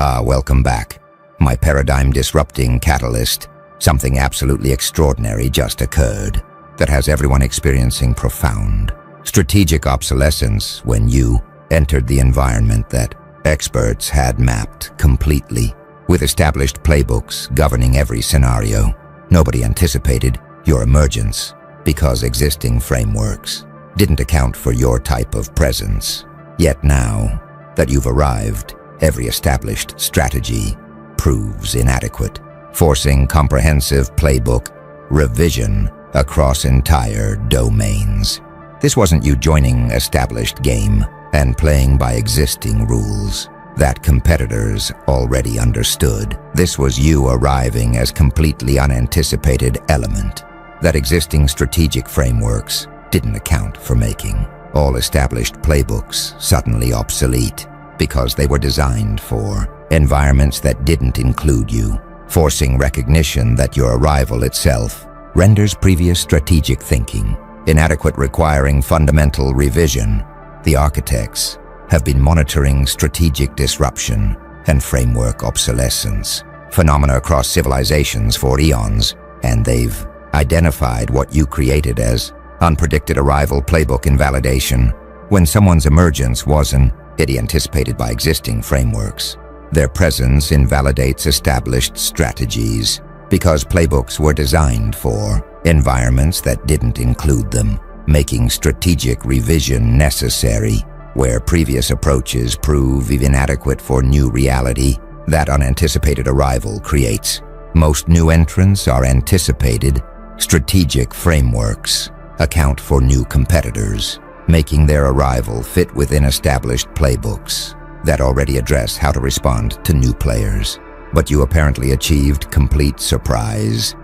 Welcome back. My paradigm-disrupting catalyst. Something absolutely extraordinary just occurred that has everyone experiencing profound strategic obsolescence when you entered the environment that experts had mapped completely, with established playbooks governing every scenario. Nobody anticipated your emergence because existing frameworks didn't account for your type of presence. Yet now that you've arrived, every established strategy proves inadequate, forcing comprehensive playbook revision across entire domains. This wasn't you joining established game and playing by existing rules that competitors already understood. This was you arriving as completely unanticipated element that existing strategic frameworks didn't account for, making all established playbooks suddenly obsolete because they were designed for environments that didn't include you, forcing recognition that your arrival itself renders previous strategic thinking inadequate, requiring fundamental revision. The architects have been monitoring strategic disruption and framework obsolescence phenomena across civilizations for eons, and they've identified what you created as unpredicted arrival playbook invalidation. When someone's emergence wasn't anticipated by existing frameworks, their presence invalidates established strategies because playbooks were designed for environments that didn't include them, making strategic revision necessary where previous approaches prove inadequate for new reality that unanticipated arrival creates. Most new entrants are anticipated. Strategic frameworks account for new competitors, making their arrival fit within established playbooks that already address how to respond to new players. But you apparently achieved complete surprise.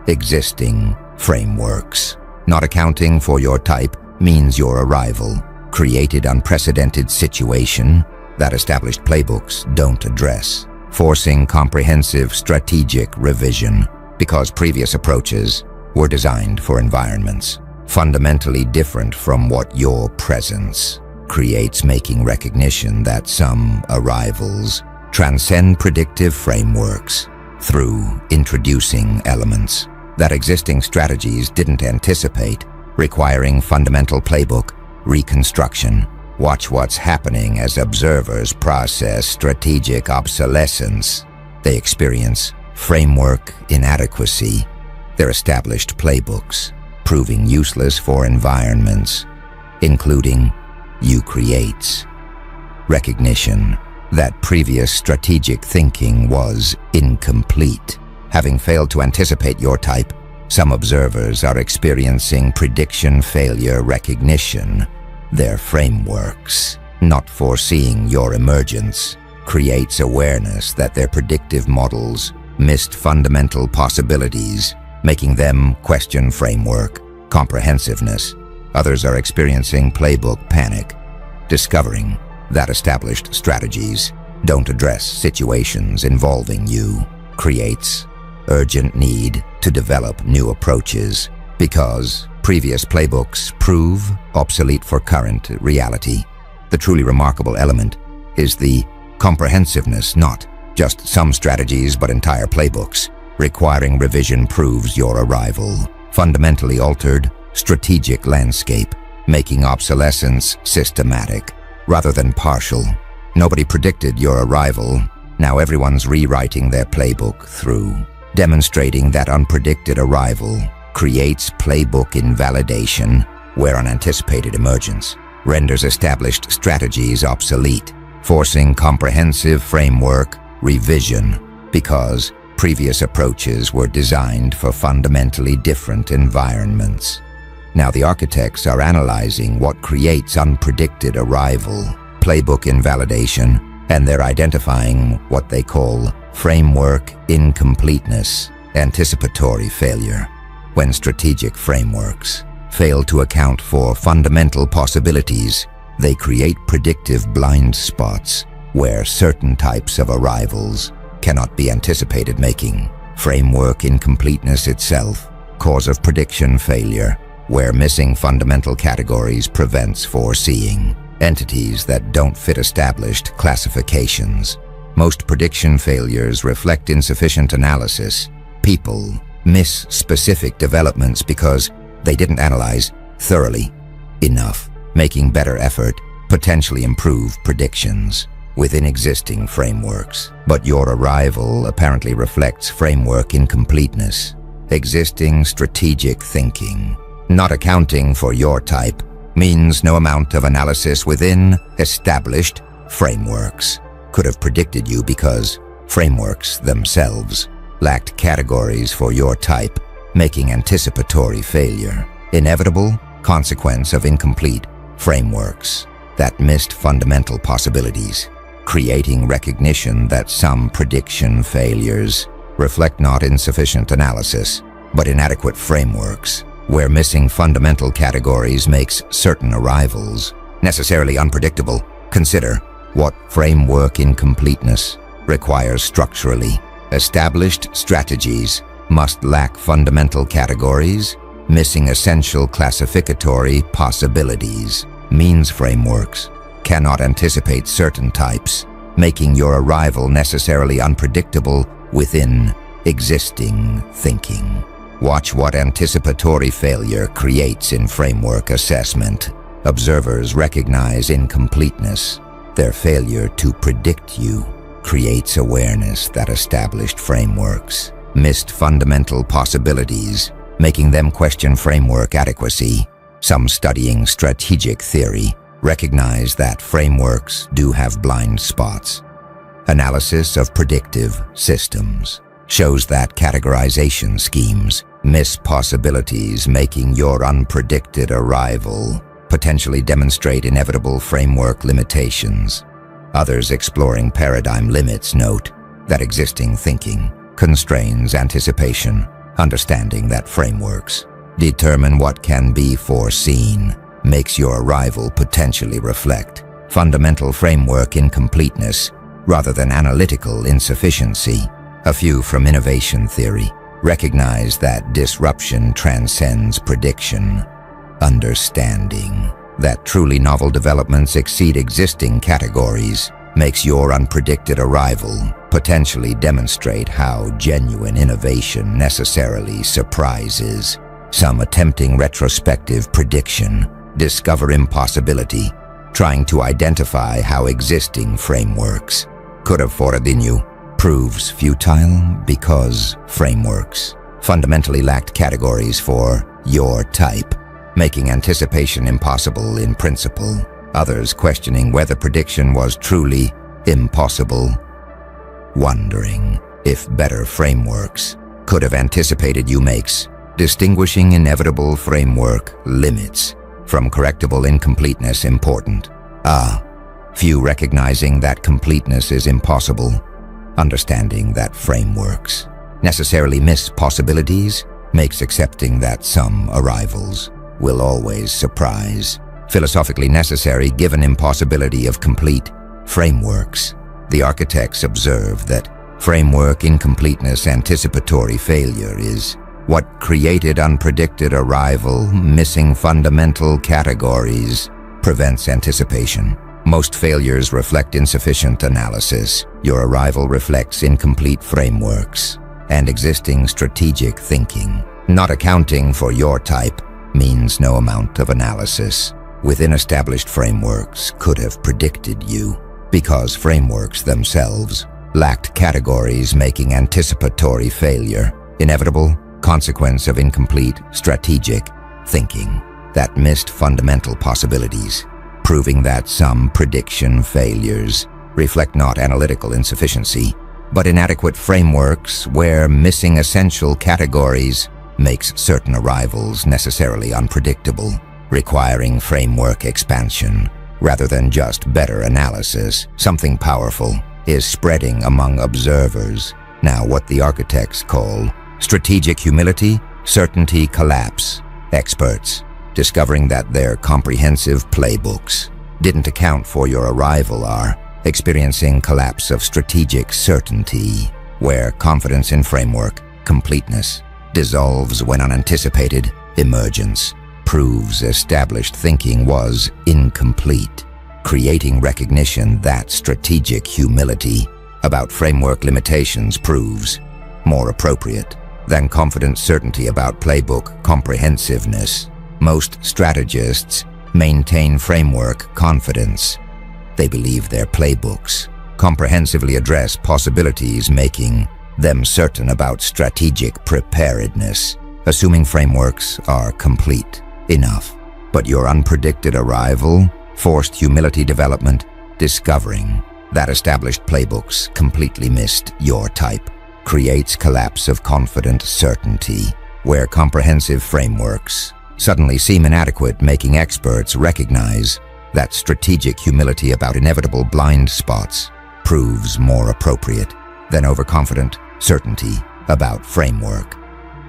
Existing frameworks not accounting for your type means your arrival created unprecedented situation that established playbooks don't address, forcing comprehensive strategic revision because previous approaches were designed for environments fundamentally different from what your presence creates, making recognition that some arrivals transcend predictive frameworks through introducing elements that existing strategies didn't anticipate, requiring fundamental playbook reconstruction. Watch what's happening as observers process strategic obsolescence. They experience framework inadequacy, their established playbooks proving useless for environments, including you creates. Recognition that previous strategic thinking was incomplete. Having failed to anticipate your type, some observers are experiencing prediction failure recognition. Their frameworks, not foreseeing your emergence, creates awareness that their predictive models missed fundamental possibilities, making them question framework comprehensiveness. Others are experiencing playbook panic, discovering that established strategies don't address situations involving you, creates urgent need to develop new approaches because previous playbooks prove obsolete for current reality. The truly remarkable element is the comprehensiveness, not just some strategies but entire playbooks requiring revision proves your arrival fundamentally altered strategic landscape, making obsolescence systematic rather than partial. Nobody predicted your arrival. Now everyone's rewriting their playbook through demonstrating that unpredicted arrival creates playbook invalidation where unanticipated emergence renders established strategies obsolete, forcing comprehensive framework revision because previous approaches were designed for fundamentally different environments. Now the architects are analyzing what creates unpredicted arrival, playbook invalidation, and they're identifying what they call framework incompleteness, anticipatory failure. When strategic frameworks fail to account for fundamental possibilities, they create predictive blind spots where certain types of arrivals cannot be anticipated, making framework incompleteness itself cause of prediction failure, where missing fundamental categories prevents foreseeing entities that don't fit established classifications. Most prediction failures reflect insufficient analysis. People miss specific developments because they didn't analyze thoroughly enough, making better effort potentially improve predictions within existing frameworks. But your arrival apparently reflects framework incompleteness, existing strategic thinking. Not accounting for your type means no amount of analysis within established frameworks could have predicted you because frameworks themselves lacked categories for your type, making anticipatory failure. Inevitable consequence of incomplete frameworks that missed fundamental possibilities, creating recognition that some prediction failures reflect not insufficient analysis, but inadequate frameworks, where missing fundamental categories makes certain arrivals necessarily unpredictable. Consider what framework incompleteness requires structurally. Established strategies must lack fundamental categories, missing essential classificatory possibilities. Means frameworks cannot anticipate certain types, making your arrival necessarily unpredictable within existing thinking. Watch what anticipatory failure creates in framework assessment. Observers recognize incompleteness. Their failure to predict you creates awareness that established frameworks missed fundamental possibilities, making them question framework adequacy. Some studying strategic theory recognize that frameworks do have blind spots. Analysis of predictive systems shows that categorization schemes miss possibilities, making your unpredicted arrival potentially demonstrate inevitable framework limitations. Others exploring paradigm limits note that existing thinking constrains anticipation, understanding that frameworks determine what can be foreseen, makes your arrival potentially reflect fundamental framework incompleteness rather than analytical insufficiency. A few from innovation theory recognize that disruption transcends prediction, understanding that truly novel developments exceed existing categories makes your unpredicted arrival potentially demonstrate how genuine innovation necessarily surprises. Some attempting retrospective prediction discover impossibility, trying to identify how existing frameworks could have foreknown you proves futile because frameworks fundamentally lacked categories for your type, making anticipation impossible in principle. Others questioning whether prediction was truly impossible, wondering if better frameworks could have anticipated you makes distinguishing inevitable framework limits from correctable incompleteness important. Few recognizing that completeness is impossible, understanding that frameworks necessarily miss possibilities makes accepting that some arrivals will always surprise philosophically necessary given impossibility of complete frameworks. The architects observe that framework incompleteness anticipatory failure is what created unpredicted arrival, missing fundamental categories, prevents anticipation. Most failures reflect insufficient analysis. Your arrival reflects incomplete frameworks and existing strategic thinking. Not accounting for your type means no amount of analysis within established frameworks could have predicted you because frameworks themselves lacked categories, making anticipatory failure inevitable consequence of incomplete strategic thinking that missed fundamental possibilities, proving that some prediction failures reflect not analytical insufficiency, but inadequate frameworks where missing essential categories makes certain arrivals necessarily unpredictable, requiring framework expansion rather than just better analysis. Something powerful is spreading among observers. Now what the architects call strategic humility, certainty collapse. Experts discovering that their comprehensive playbooks didn't account for your arrival are experiencing collapse of strategic certainty, where confidence in framework completeness dissolves when unanticipated emergence proves established thinking was incomplete, creating recognition that strategic humility about framework limitations proves more appropriate than confident certainty about playbook comprehensiveness. Most strategists maintain framework confidence. They believe their playbooks comprehensively address possibilities, making them certain about strategic preparedness, assuming frameworks are complete enough. But your unpredicted arrival forced humility development, discovering that established playbooks completely missed your type, creates collapse of confident certainty, where comprehensive frameworks suddenly seem inadequate, making experts recognize that strategic humility about inevitable blind spots proves more appropriate than overconfident certainty about framework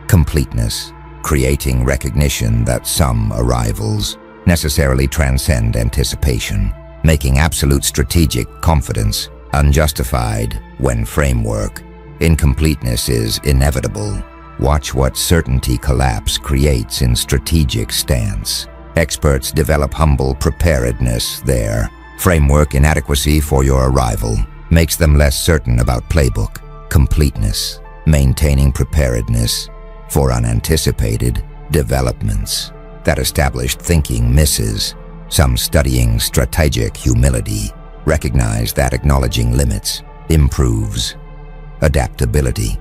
completeness, creating recognition that some arrivals necessarily transcend anticipation, making absolute strategic confidence unjustified when framework incompleteness is inevitable. Watch what certainty collapse creates in strategic stance. Experts develop humble preparedness there. Framework inadequacy for your arrival makes them less certain about playbook completeness, maintaining preparedness for unanticipated developments that established thinking misses. Some studying strategic humility recognize that acknowledging limits improves adaptability,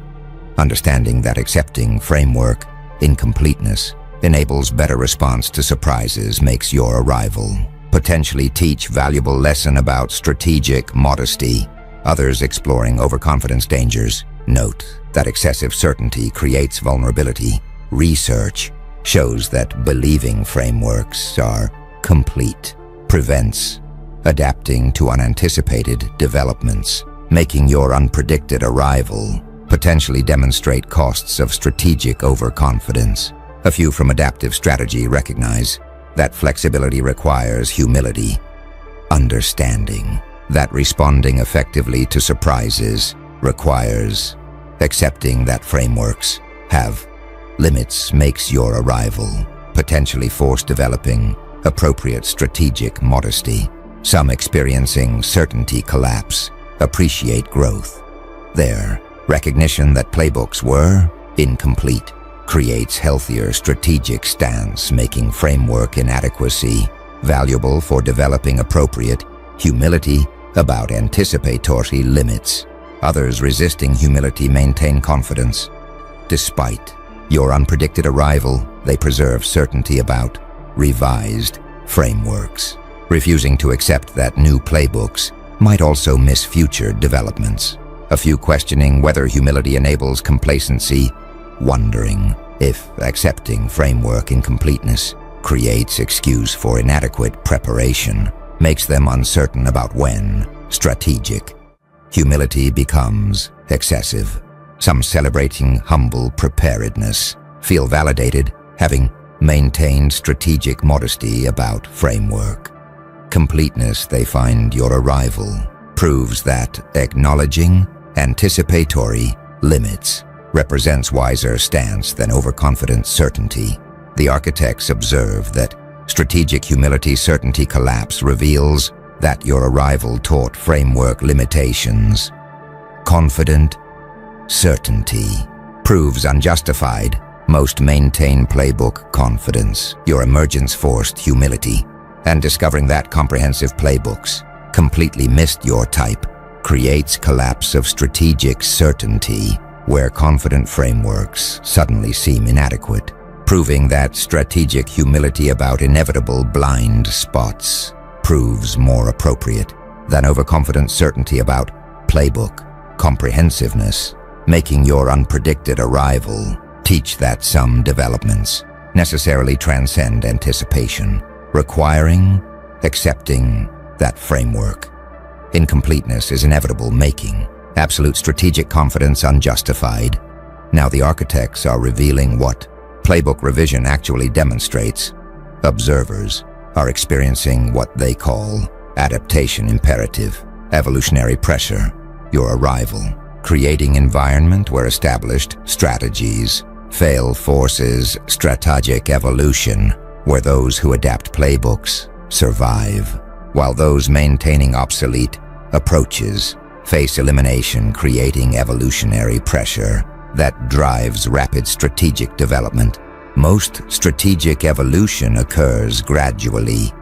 understanding that accepting framework incompleteness enables better response to surprises makes your arrival potentially teach valuable lesson about strategic modesty. Others exploring overconfidence dangers note that excessive certainty creates vulnerability. Research shows that believing frameworks are complete prevents adapting to unanticipated developments, making your unpredicted arrival potentially demonstrate costs of strategic overconfidence. A few from adaptive strategy recognize that flexibility requires humility, understanding that responding effectively to surprises requires accepting that frameworks have limits makes your arrival potentially force developing appropriate strategic modesty. Some experiencing certainty collapse appreciate growth. Their recognition that playbooks were incomplete creates healthier strategic stance, making framework inadequacy valuable for developing appropriate humility about anticipatory limits. Others resisting humility maintain confidence. Despite your unpredicted arrival, they preserve certainty about revised frameworks, refusing to accept that new playbooks might also miss future developments. A few questioning whether humility enables complacency, wondering if accepting framework incompleteness creates excuse for inadequate preparation, makes them uncertain about when strategic humility becomes excessive. Some celebrating humble preparedness feel validated, having maintained strategic modesty about framework completeness. They find your arrival proves that acknowledging anticipatory limits represents wiser stance than overconfident certainty. The architects observe that strategic humility certainty collapse reveals that your arrival taught framework limitations. Confident certainty proves unjustified. Most maintain playbook confidence. Your emergence forced humility, and discovering that comprehensive playbooks completely missed your type creates collapse of strategic certainty, where confident frameworks suddenly seem inadequate, proving that strategic humility about inevitable blind spots proves more appropriate than overconfident certainty about playbook comprehensiveness, making your unpredicted arrival teach that some developments necessarily transcend anticipation, requiring accepting that framework incompleteness is inevitable, making absolute strategic confidence unjustified. Now the architects are revealing what playbook revision actually demonstrates. Observers are experiencing what they call adaptation imperative, evolutionary pressure, your arrival, creating environment where established strategies fail forces strategic evolution, where those who adapt playbooks survive, while those maintaining obsolete approaches face elimination, creating evolutionary pressure that drives rapid strategic development. Most strategic evolution occurs gradually.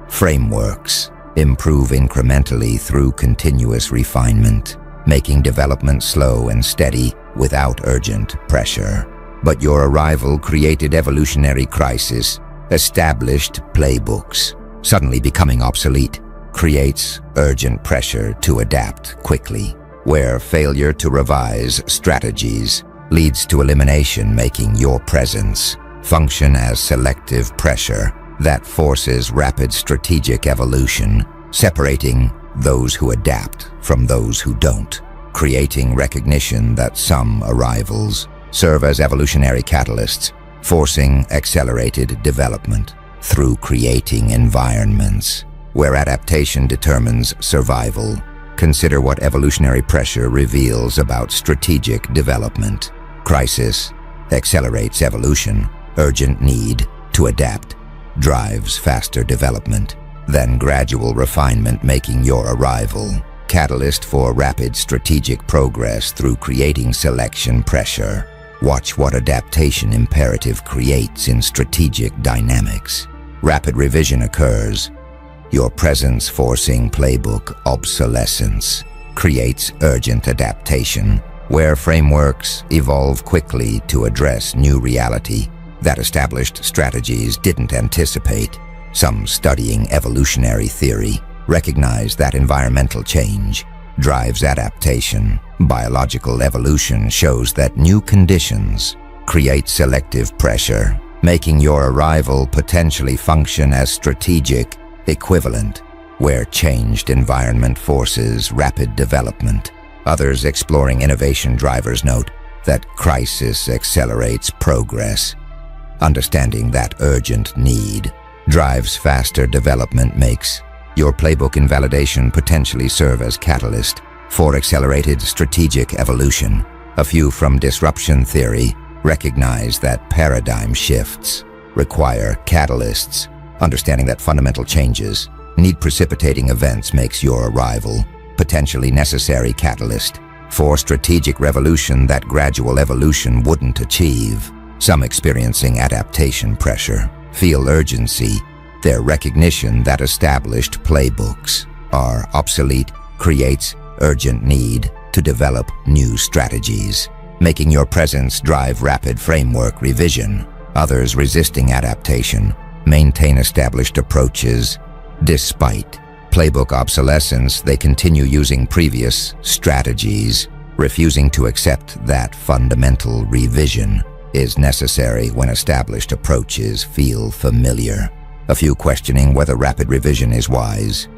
Frameworks improve incrementally through continuous refinement, making development slow and steady without urgent pressure. But your arrival created evolutionary crisis. Established playbooks suddenly becoming obsolete creates urgent pressure to adapt quickly, where failure to revise strategies leads to elimination, making your presence function as selective pressure that forces rapid strategic evolution, separating those who adapt from those who don't, creating recognition that some arrivals serve as evolutionary catalysts, forcing accelerated development through creating environments where adaptation determines survival. Consider what evolutionary pressure reveals about strategic development. Crisis accelerates evolution. Urgent need to adapt drives faster development than gradual refinement, making your arrival catalyst for rapid strategic progress through creating selection pressure. Watch what adaptation imperative creates in strategic dynamics. Rapid revision occurs. Your presence forcing playbook obsolescence creates urgent adaptation, where frameworks evolve quickly to address new reality that established strategies didn't anticipate. Some studying evolutionary theory recognize that environmental change drives adaptation. Biological evolution shows that new conditions create selective pressure, making your arrival potentially function as strategic equivalent, where changed environment forces rapid development. Others exploring innovation drivers note that crisis accelerates progress. Understanding that urgent need drives faster development makes your playbook invalidation potentially serve as catalyst for accelerated strategic evolution. A few from disruption theory recognize that paradigm shifts require catalysts. Understanding that fundamental changes need precipitating events makes your arrival potentially necessary catalyst for strategic revolution that gradual evolution wouldn't achieve. Some experiencing adaptation pressure feel urgency. Their recognition that established playbooks are obsolete creates urgent need to develop new strategies, making your presence drive rapid framework revision. Others resisting adaptation maintain established approaches. Despite playbook obsolescence, they continue using previous strategies, refusing to accept that fundamental revision is necessary when established approaches feel familiar. A few questioning whether rapid revision is wise,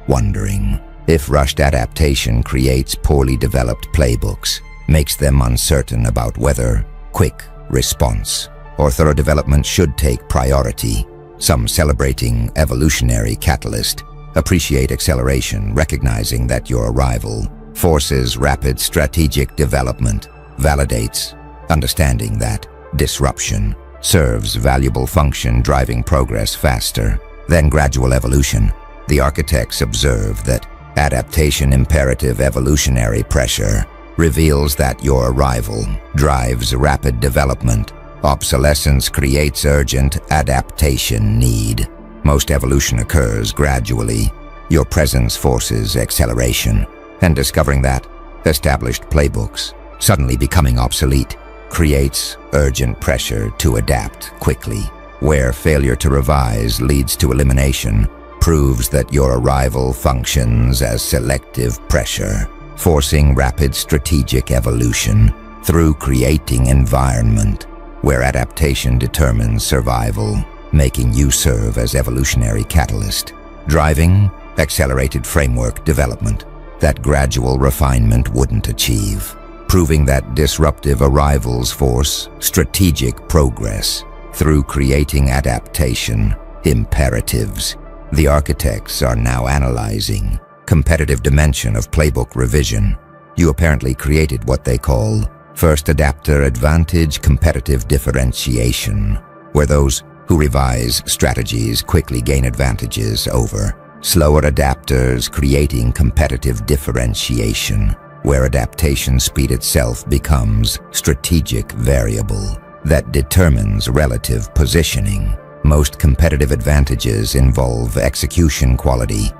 wondering if rushed adaptation creates poorly developed playbooks, makes them uncertain about whether quick response or thorough development should take priority. Some celebrating evolutionary catalyst appreciate acceleration, recognizing that your arrival forces rapid strategic development, validates understanding that disruption serves valuable function, driving progress faster than gradual evolution. The architects observe that adaptation imperative evolutionary pressure reveals that your arrival drives rapid development. Obsolescence creates urgent adaptation need. Most evolution occurs gradually. Your presence forces acceleration, and discovering that established playbooks suddenly becoming obsolete creates urgent pressure to adapt quickly, where failure to revise leads to elimination, proves that your arrival functions as selective pressure, forcing rapid strategic evolution through creating environment where adaptation determines survival, making you serve as evolutionary catalyst, driving accelerated framework development that gradual refinement wouldn't achieve, proving that disruptive arrivals force strategic progress through creating adaptation imperatives. The architects are now analyzing competitive dimension of playbook revision. You apparently created what they call first adapter advantage competitive differentiation, where those who revise strategies quickly gain advantages over slower adapters creating competitive differentiation, where adaptation speed itself becomes strategic variable that determines relative positioning. Most competitive advantages involve execution quality.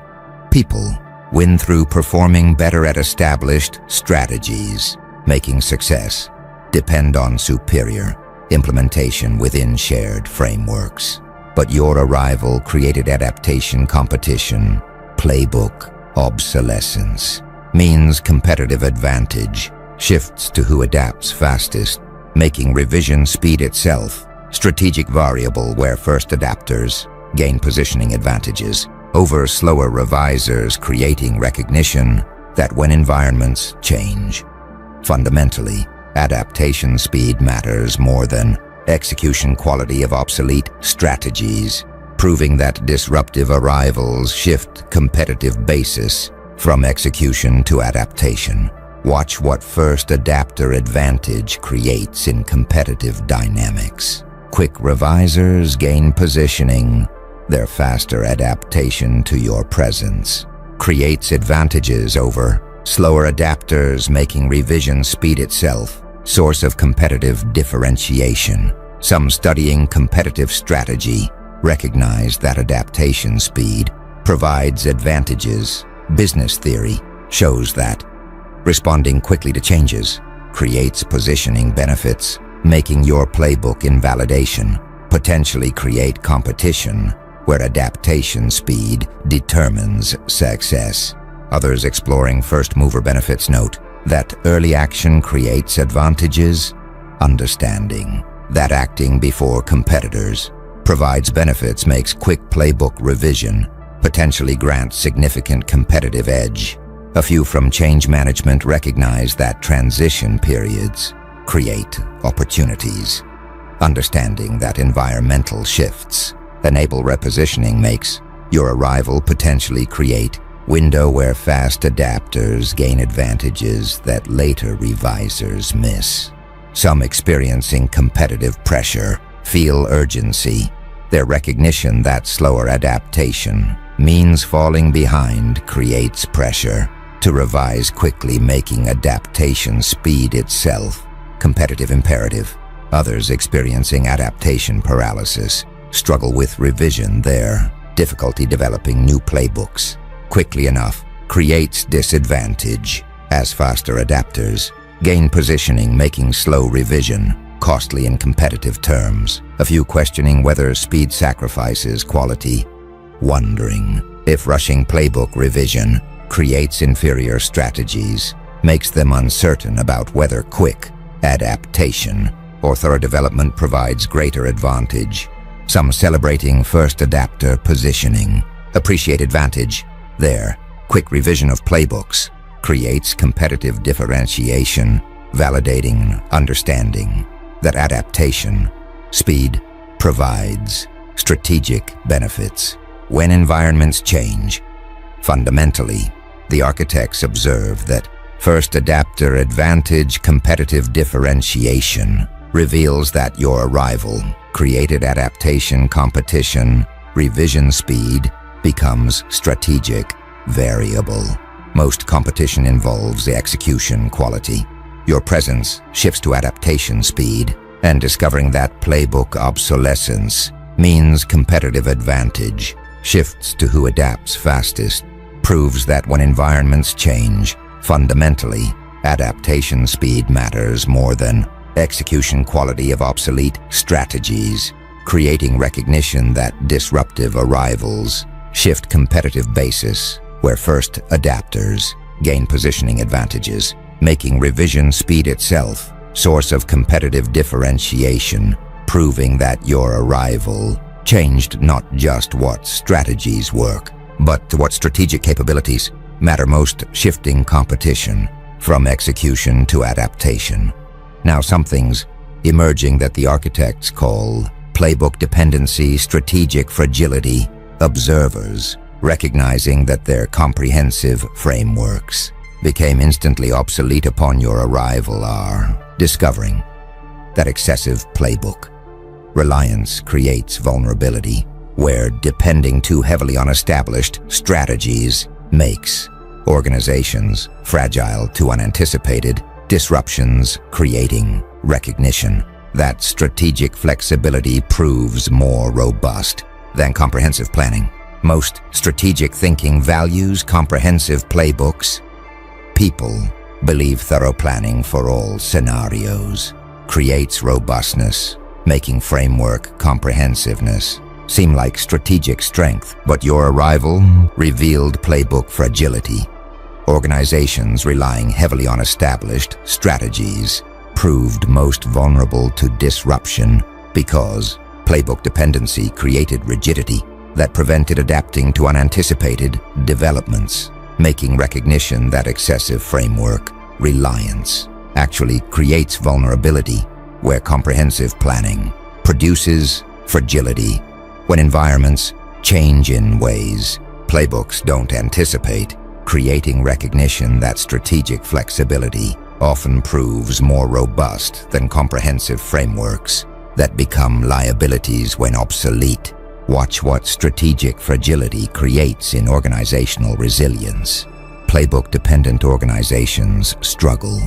People win through performing better at established strategies, making success depend on superior implementation within shared frameworks. But your arrival created adaptation competition, playbook obsolescence, means competitive advantage shifts to who adapts fastest, making revision speed itself strategic variable where first adapters gain positioning advantages over slower revisers, creating recognition that when environments change, fundamentally, adaptation speed matters more than execution quality of obsolete strategies, proving that disruptive arrivals shift competitive basis from execution to adaptation. Watch what first adapter advantage creates in competitive dynamics. Quick revisers gain positioning. Their faster adaptation to your presence creates advantages over slower adapters, making revision speed itself source of competitive differentiation. Some studying competitive strategy recognize that adaptation speed provides advantages. Business theory shows that responding quickly to changes creates positioning benefits, making your playbook invalidation potentially create competition where adaptation speed determines success. Others exploring first-mover benefits note that early action creates advantages, understanding that acting before competitors provides benefits makes quick playbook revision potentially grants significant competitive edge. A few from change management recognize that transition periods create opportunities. Understanding that environmental shifts enable repositioning makes your arrival potentially create window where fast adapters gain advantages that later revisers miss. Some experiencing competitive pressure feel urgency. Their recognition that slower adaptation means falling behind creates pressure to revise quickly, making adaptation speed itself competitive imperative. Others experiencing adaptation paralysis struggle with revision. Their difficulty developing new playbooks quickly enough creates disadvantage as faster adapters gain positioning, making slow revision costly in competitive terms. A few questioning whether speed sacrifices quality, wondering if rushing playbook revision creates inferior strategies, makes them uncertain about whether quick adaptation or thorough development provides greater advantage. Some celebrating first adapter positioning appreciate advantage. Their quick revision of playbooks creates competitive differentiation, validating understanding that adaptation speed provides strategic benefits when environments change. Fundamentally, the architects observe that first adapter advantage competitive differentiation reveals that your arrival created adaptation competition, revision speed becomes strategic variable. Most competition involves the execution quality. Your presence shifts to adaptation speed, and discovering that playbook obsolescence means competitive advantage shifts to who adapts fastest, proves that when environments change, fundamentally, adaptation speed matters more than execution quality of obsolete strategies, creating recognition that disruptive arrivals shift competitive basis where first adapters gain positioning advantages, making revision speed itself source of competitive differentiation, proving that your arrival changed not just what strategies work, but what strategic capabilities matter most, shifting competition from execution to adaptation. Now something's emerging that the architects call playbook dependency, strategic fragility. Observers, recognizing that their comprehensive frameworks became instantly obsolete upon your arrival, are discovering that excessive playbook reliance creates vulnerability. where depending too heavily on established strategies makes organizations fragile to unanticipated disruptions, creating recognition that strategic flexibility proves more robust than comprehensive planning. Most strategic thinking values comprehensive playbooks. People believe thorough planning for all scenarios creates robustness, making framework comprehensiveness seem like strategic strength, but your arrival revealed playbook fragility. Organizations relying heavily on established strategies proved most vulnerable to disruption because playbook dependency created rigidity that prevented adapting to unanticipated developments, making recognition that excessive framework reliance actually creates vulnerability, where comprehensive planning produces fragility. When environments change in ways playbooks don't anticipate, creating recognition that strategic flexibility often proves more robust than comprehensive frameworks that become liabilities when obsolete. Watch what strategic fragility creates in organizational resilience. Playbook-dependent organizations struggle.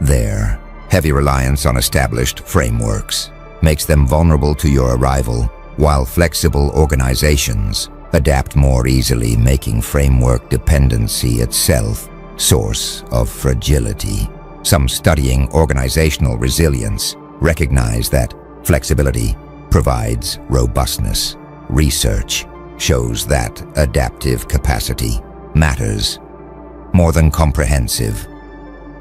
Their heavy reliance on established frameworks makes them vulnerable to your arrival, while flexible organizations adapt more easily, making framework dependency itself source of fragility. Some studying organizational resilience recognize that flexibility provides robustness. Research shows that adaptive capacity matters more than comprehensive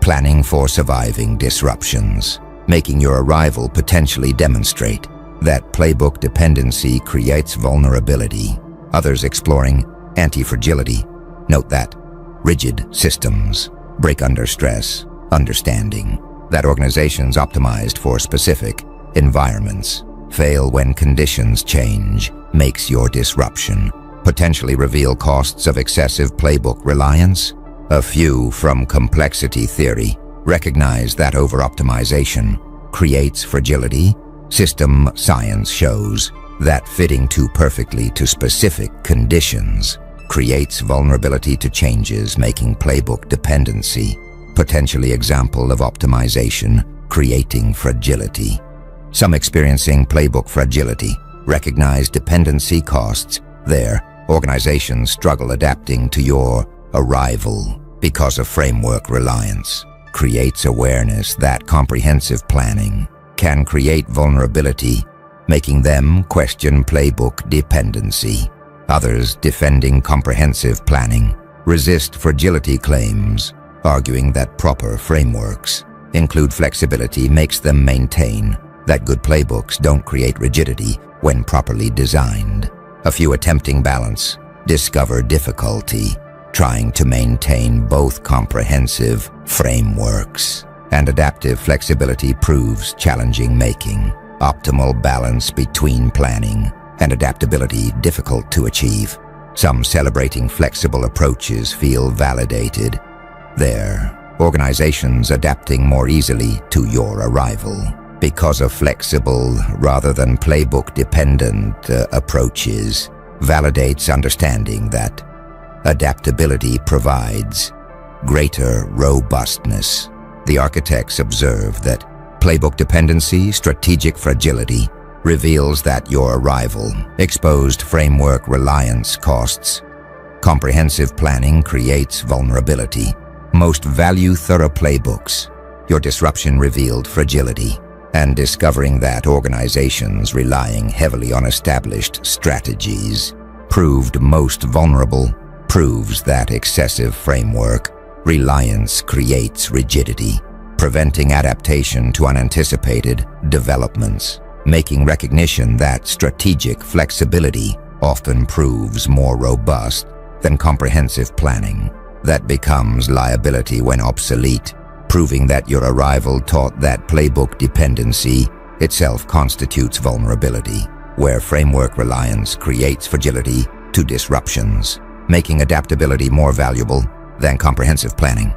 planning for surviving disruptions, making your arrival potentially demonstrate that playbook dependency creates vulnerability. Others exploring anti-fragility note that rigid systems break under stress, understanding that organizations optimized for specific environments fail when conditions change makes your disruption potentially reveal costs of excessive playbook reliance. A few from complexity theory recognize that over-optimization creates fragility. System science shows that fitting too perfectly to specific conditions creates vulnerability to changes, making playbook dependency potentially example of optimization, creating fragility. Some experiencing playbook fragility recognize dependency costs. Their organizations struggle adapting to your arrival because of framework reliance. Creates awareness that comprehensive planning can create vulnerability, making them question playbook dependency. Others defending comprehensive planning resist fragility claims, arguing that proper frameworks include flexibility makes them maintain that good playbooks don't create rigidity when properly designed. A few attempting balance discover difficulty trying to maintain both comprehensive frameworks and adaptive flexibility proves challenging, making optimal balance between planning and adaptability difficult to achieve. Some celebrating flexible approaches feel validated. Their organizations adapting more easily to your arrival because of flexible rather than playbook-dependent approaches validates understanding that adaptability provides greater robustness. The architects observe that playbook dependency, strategic fragility, reveals that your arrival exposed framework reliance costs. Comprehensive planning creates vulnerability. Most value thorough playbooks. Your disruption revealed fragility, and discovering that organizations relying heavily on established strategies proved most vulnerable proves that excessive framework reliance creates rigidity, preventing adaptation to unanticipated developments, making recognition that strategic flexibility often proves more robust than comprehensive planning that becomes liability when obsolete, proving that your arrival taught that playbook dependency itself constitutes vulnerability, where framework reliance creates fragility to disruptions, making adaptability more valuable than comprehensive planning.